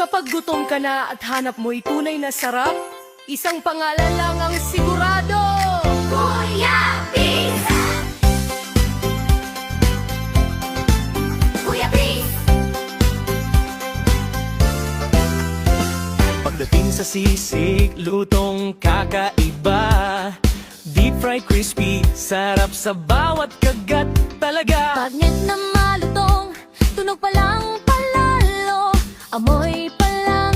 Kapag gutom ka na at hanap mo'y tunay na sarap, isang pangalan lang ang sigurado: Kuya Bis! Kuya Bis! Pagdating sa sisig, lutong kakaiba. Deep fried crispy, sarap sa bawat kagat talaga. Bagnet na malutong, tunog pa lang palalo. Amoy pa lang,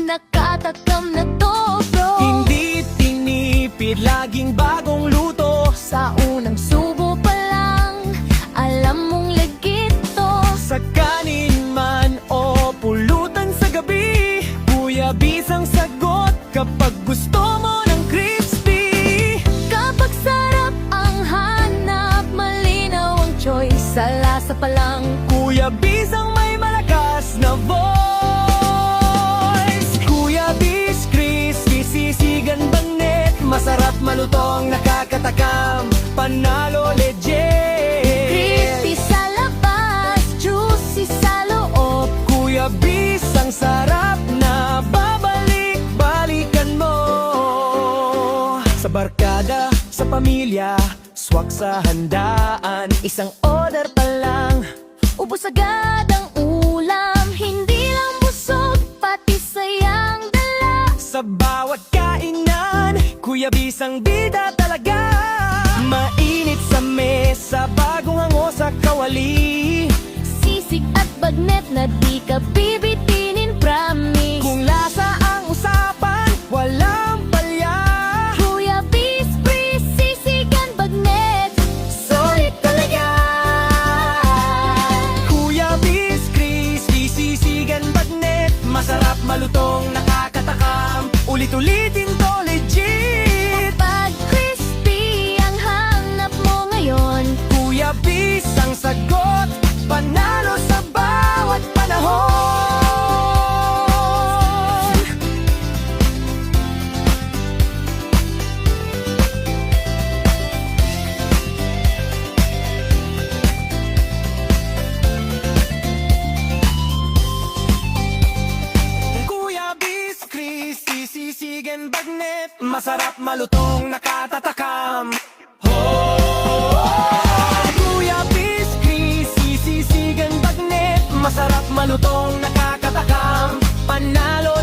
nakatakam na to, bro. Hindi tinipid, laging bagong luto. Sa unang subo pa lang, alam mong legit to. Sa kanin man o pulutan sa gabi, Kuya Bis ang sagot kapag gusto mo ng crispy. Kapag sarap ang hanap, malinaw ang choice. Sa lasa pa lang, Kuya Bis ang may malakas na voice. Kuya Bis, crispy, sisigan bagnet. Masarap, malutong, nakakatakam, panalo legit. crispy sa labas, juicy sa loob. Kuya Bis, ang sarap na babalik-balikan mo. Sa barkada, sa pamilya, swak sa handaan. Isang order pa lang, Ubus agad ang ulam, hindi lang busog, pati sayang dala. sa bawat kainan, Kuya Bis ang bida talaga. Mainit sa mesa, bagong hango sa kawali. Sisig at bagnet na di ka bibitinin, promise. Kung lasa ang usapan, walang palya. Kuya Bis, Bis, sisigan bagnet, solid talaga. Kuya Bis, crispy, sisigan bagnet. Masarap, malutong, nakakatakam, ulit-ulitin to legit. Pag crispy ang hanap mo ngayon, Kuya Bis ang sagot, panalo sa bawat panahon. Kuya Bis, crispy, sisigan bagnet. Masarap, malutong, nakatatakam. Kuya Bis, crispy, sisigan bagnet. Masarap, malutong, nakakatakam, panalo